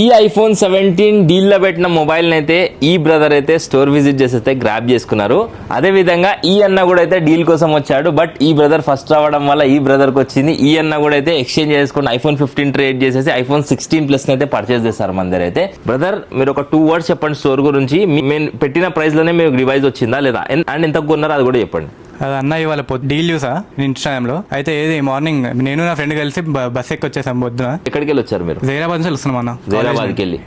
ఈ ఐఫోన్ 17 డీల్లో పెట్టిన మొబైల్ని అయితే ఈ బ్రదర్ అయితే స్టోర్ విజిట్ చేసి అయితే గ్రాప్ చేసుకున్నారు. అదేవిధంగా ఈ అన్న కూడా అయితే డీల్ కోసం వచ్చాడు. బట్ ఈ బ్రదర్ ఫస్ట్ రావడం వల్ల ఈ బ్రదర్కి వచ్చింది. ఈ అన్న కూడా అయితే ఎక్స్చేంజ్ చేసుకుని ఐఫోన్ 15 ట్రేడ్ చేసేసి ఐఫోన్ 16 ప్లస్ అయితే పర్చేస్ చేస్తారు మన దగ్గర అయితే. బ్రదర్ మీరు ఒక 2 words చెప్పండి స్టోర్ గురించి. మేము పెట్టిన ప్రైస్ లోనే మీకు డివైస్ వచ్చిందా లేదా అండ్ ఎంత కొన్నారో అది కూడా చెప్పండి. అది అన్న ఇవాళ డీల్ చూసా ఇన్స్టాగ్రామ్లో. అయితే ఏది మార్నింగ్ నేను నా ఫ్రెండ్ కలిసి బస్ ఎక్కి వచ్చేసాం పొద్దున. ఎక్కడికి వెళ్ళి వచ్చారు మీరు? జైరాబాద్ నుంచి వస్తున్నాం అన్న. జైరాబాద్కి వెళ్ళి.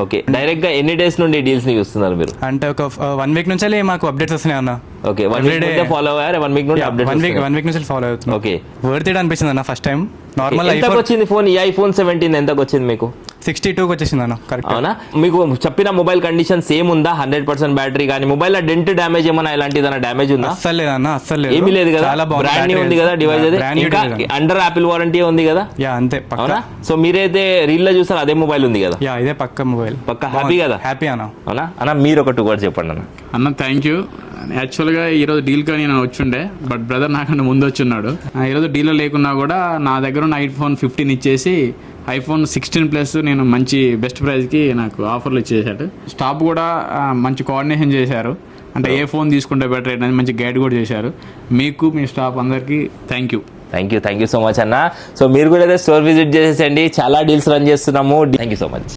ఓకే, డైరెక్ట్ గా ఎన్ని డేస్ నుండి డీల్స్ ని చూస్తున్నారు మీరు? అంటే ఒక 1 week నుంచి మాకు అప్డేట్స్ వస్తున్నాయి అన్న. ఓకే, 1 week నుండి ఫాలో అయ్యారు. 1 week నుండి అప్డేట్స్ 1 week నుంచి ఫాలో అవుతున్నాం. ఓకే, వర్త్ ఇట్ అనిపించింది అన్న ఫస్ట్ టైం. నార్మల్ ఎంతకు వచ్చింది ఫోన్? ఈ ఐఫోన్ 17 ఎంతకు వచ్చింది మీకు? 62కి వచ్చేసింది అన్న. కరెక్ట్. అవునా? మీకు చెప్పిన మొబైల్ కండిషన్ సేమ్ ఉందా? 100% బ్యాటరీ కానీ మొబైల్ డెంట్ డ్యామేజ్ ఏమైనా ఇలాంటిదన్నా డ్యామేజ్ ఉందా? అస్సలు లేదన్న, అస్సలు లేదు. ఏమీ లేదు కదా? చాలా బాగుంది. బ్రాండ్ న్యూ ఉంది కదా డివైస్ అయితే. ఇంకా అండర్ యాపిల్ వారంటీ ఉంది కదా? యా అంతే. అవునా? సో మీరైతే రీల్ లో చూసారు అదే మొబైల్ ఉంది కదా? యా ఇదే పక్క మొబైల్. పక్క హ్యాపీ కదా? హ్యాపీ అన్న. అవునా అన్న? మీరు ఒక 2 words చెప్పండి అన్న. అన్న థ్యాంక్ యూ. యాక్చువల్గా ఈరోజు డీల్ కానీ నేను వచ్చుండే, బట్ బ్రదర్ నాకన్నా ముందు వచ్చున్నాడు. ఈరోజు డీల్లో లేకున్నా కూడా నా దగ్గర ఉన్న ఐఫోన్ 15 ఇచ్చేసి ఐఫోన్ 16 ప్లస్ నేను మంచి బెస్ట్ ప్రైస్కి నాకు ఆఫర్లు ఇచ్చేసాడు. స్టాప్ కూడా మంచి కోఆర్డినేషన్ చేశారు. అంటే ఏ ఫోన్ తీసుకుంటే బెటర్ అనేది మంచి గైడ్ కూడా చేశారు. మీకు మీ స్టాఫ్ అందరికీ థ్యాంక్ యూ సో మచ్ అన్న. సో మీరు కూడా అయితే స్టోర్ విజిట్ చేసేసండి. చాలా డీల్స్ రన్ చేస్తున్నాము. Thank you so much.